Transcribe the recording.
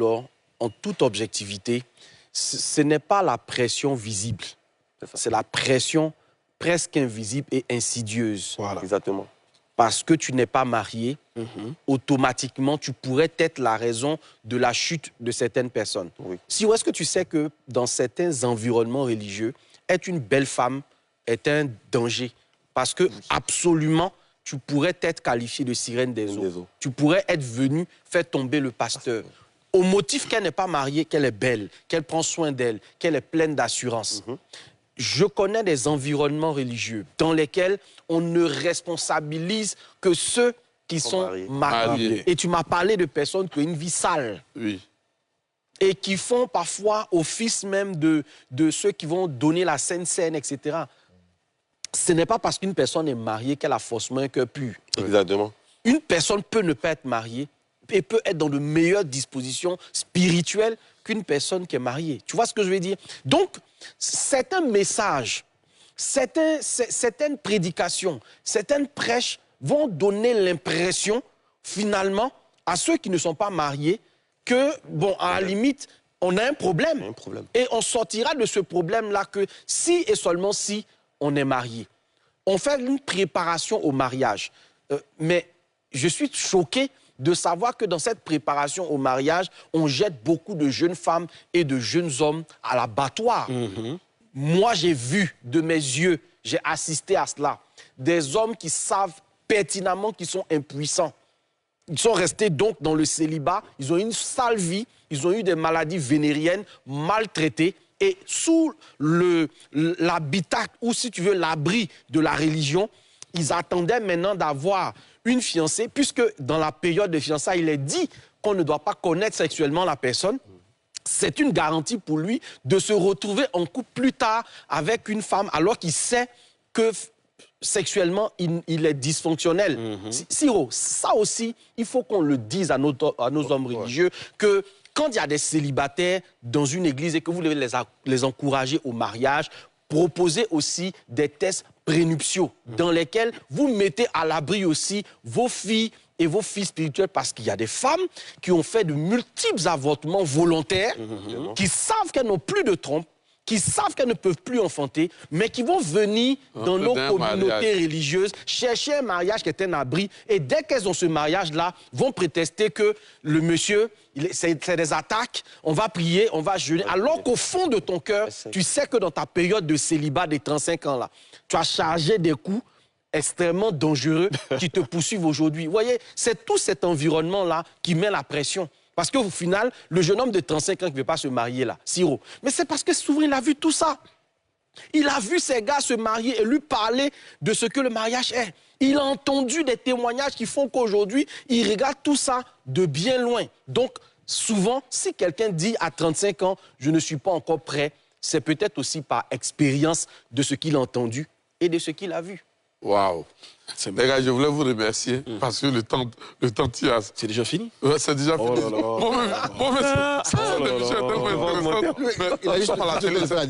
Alors, en toute objectivité, ce n'est pas la pression visible. C'est la pression presque invisible et insidieuse. Voilà. Exactement. Parce que tu n'es pas marié, automatiquement, tu pourrais être la raison de la chute de certaines personnes. Oui. Si où est-ce que tu sais que dans certains environnements religieux, être une belle femme est un danger? Parce que, absolument, tu pourrais être qualifié de sirène des eaux. Tu pourrais être venu faire tomber le pasteur. Au motif qu'elle n'est pas mariée, qu'elle est belle, qu'elle prend soin d'elle, qu'elle est pleine d'assurance. Je connais des environnements religieux dans lesquels on ne responsabilise que ceux qui sont mariés. Et tu m'as parlé de personnes qui ont une vie sale. Oui. Et qui font parfois office même de ceux qui vont donner la sainte scène, etc. Ce n'est pas parce qu'une personne est mariée qu'elle a forcément un cœur pur. Exactement. Une personne peut ne pas être mariée et peut être dans de meilleures dispositions spirituelles qu'une personne qui est mariée. Tu vois ce que je veux dire? Donc, certains messages, certaines prédications, certaines prêches vont donner l'impression, finalement, à ceux qui ne sont pas mariés, que, bon, à la limite, on a un problème. Et on sortira de ce problème-là que si et seulement si on est marié. On fait une préparation au mariage. Mais je suis choqué de savoir que dans cette préparation au mariage, on jette beaucoup de jeunes femmes et de jeunes hommes à l'abattoir. Moi, j'ai vu de mes yeux, j'ai assisté à cela, des hommes qui savent pertinemment qu'ils sont impuissants. Ils sont restés donc dans le célibat, ils ont eu une sale vie, ils ont eu des maladies vénériennes, maltraités, et sous l'habitat, ou si tu veux, l'abri de la religion, ils attendaient maintenant d'avoir une fiancée, puisque dans la période de fiançailles, il est dit qu'on ne doit pas connaître sexuellement la personne. C'est une garantie pour lui de se retrouver en couple plus tard avec une femme, alors qu'il sait que sexuellement, il est dysfonctionnel. Siro, ça aussi, il faut qu'on le dise à nos hommes religieux, que quand il y a des célibataires dans une église et que vous devez les encourager au mariage, proposez aussi des tests prénuptiaux dans lesquels vous mettez à l'abri aussi vos filles et vos filles spirituelles, parce qu'il y a des femmes qui ont fait de multiples avortements volontaires, qui savent qu'elles n'ont plus de trompe, qui savent qu'elles ne peuvent plus enfanter, mais qui vont venir dans nos communautés religieuses chercher un mariage qui est un abri, et dès qu'elles ont ce mariage-là, vont prétester que le monsieur, c'est des attaques, on va prier, on va jeûner, alors qu'au fond de ton cœur, tu sais que dans ta période de célibat des 35 ans-là, tu as chargé des coups extrêmement dangereux qui te poursuivent aujourd'hui. Vous voyez, c'est tout cet environnement-là qui met la pression. Parce qu'au final, le jeune homme de 35 ans qui ne veut pas se marier là, Siro, mais c'est parce que souvent il a vu tout ça. Il a vu ces gars se marier et lui parler de ce que le mariage est. Il a entendu des témoignages qui font qu'aujourd'hui, il regarde tout ça de bien loin. Donc, souvent, si quelqu'un dit à 35 ans, je ne suis pas encore prêt, c'est peut-être aussi par expérience de ce qu'il a entendu et de ce qu'il a vu. Waouh! Les gars, je voulais vous remercier parce que le temps tire. C'est déjà fini? Ouais, c'est déjà fini. Bon, mais cette émission est tellement intéressante. Mais,